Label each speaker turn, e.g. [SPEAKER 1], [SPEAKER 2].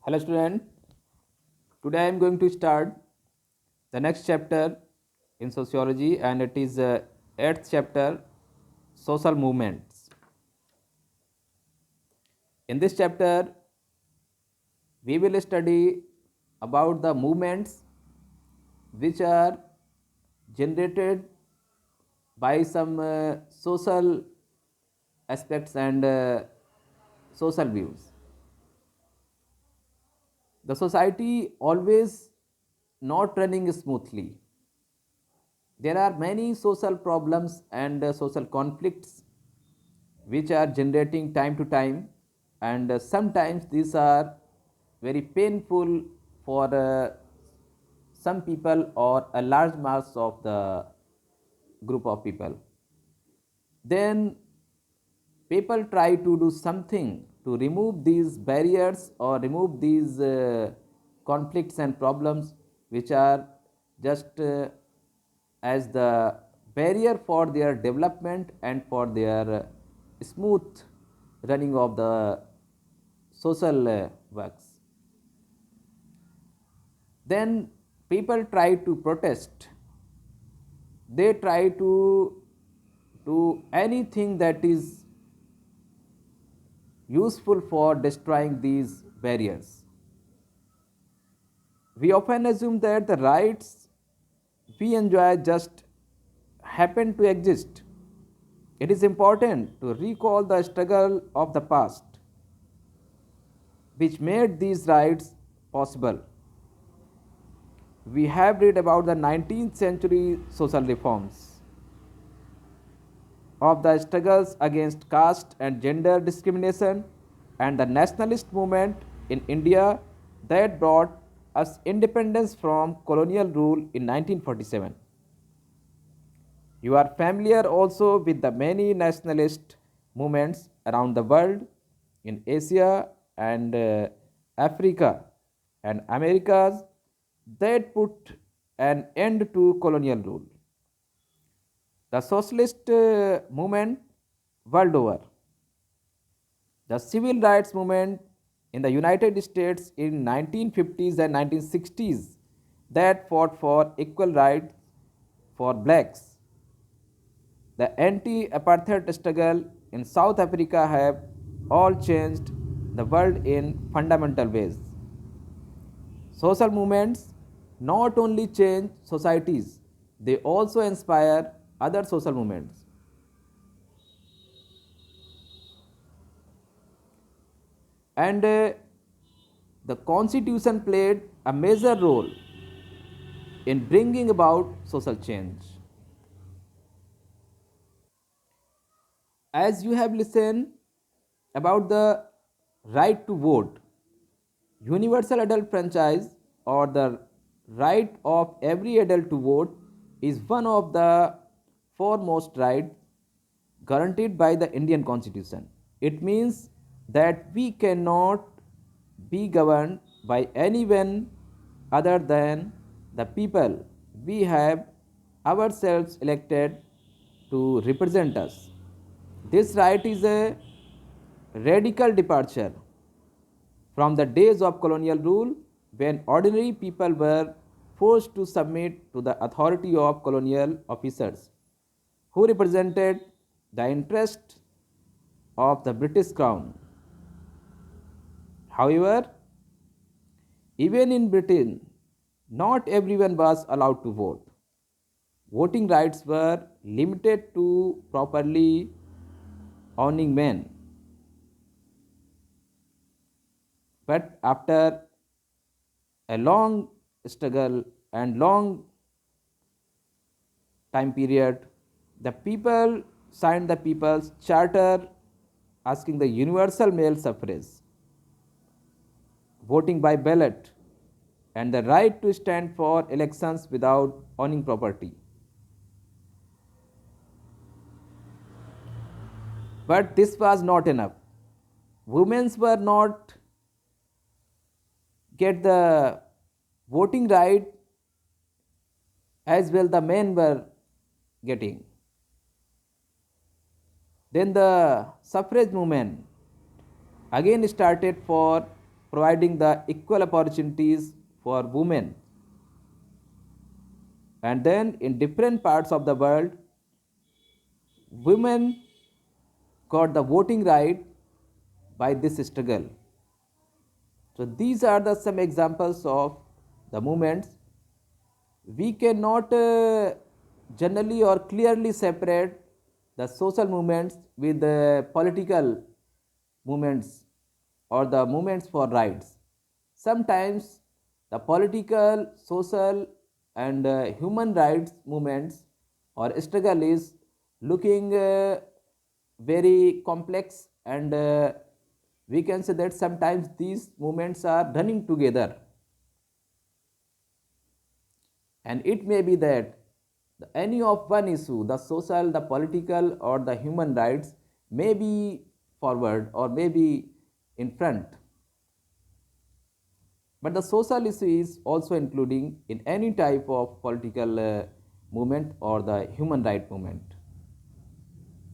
[SPEAKER 1] Hello student, today I am going to start the next chapter in sociology and it is 8th chapter social movements. In this chapter we will study about the movements which are generated by some social aspects and social views. The society always not running smoothly. There are many social problems and social conflicts which are generating time to time, and sometimes these are very painful for some people or a large mass of the group of people. Then people try to do something to remove these barriers or remove these conflicts and problems which are just as the barrier for their development and for their smooth running of the social works. Then people try to protest, they try to do anything that is useful for destroying these barriers. We often assume that the rights we enjoy just happen to exist. It is important to recall the struggle of the past which made these rights possible. We have read about the 19th century social reforms, of the struggles against caste and gender discrimination, and the nationalist movement in India that brought us independence from colonial rule in 1947. You are familiar also with the many nationalist movements around the world in Asia and Africa and Americas that put an end to colonial rule. The socialist movement world over, the civil rights movement in the United States in 1950s and 1960s that fought for equal rights for blacks. The anti-apartheid struggle in South Africa have all changed the world in fundamental ways. Social movements not only change societies, they also inspire other social movements. And the constitution played a major role in bringing about social change. As you have listened about the right to vote, universal adult franchise or the right of every adult to vote is one of the foremost rights guaranteed by the Indian Constitution. It means that we cannot be governed by anyone other than the people we have ourselves elected to represent us. This right is a radical departure from the days of colonial rule when ordinary people were forced to submit to the authority of colonial officers who represented the interests of the British Crown. However, even in Britain, not everyone was allowed to vote. Voting rights were limited to properly owning men. But after a long struggle and long time period, the people signed the People's Charter asking the universal male suffrage, voting by ballot, and the right to stand for elections without owning property. But this was not enough. Women were not get the voting right as well the men were getting. Then the suffrage movement again started for providing the equal opportunities for women. And then in different parts of the world, women got the voting right by this struggle. So these are the some examples of the movements. We cannot generally or clearly separate the social movements with the political movements or the movements for rights. Sometimes the political, social, and human rights movements or struggle is looking very complex, and we can say that sometimes these movements are running together, and it may be that any of one issue, the social, the political, or the human rights, may be forward or may be in front, but the social issue is also including in any type of political movement or the human right movement.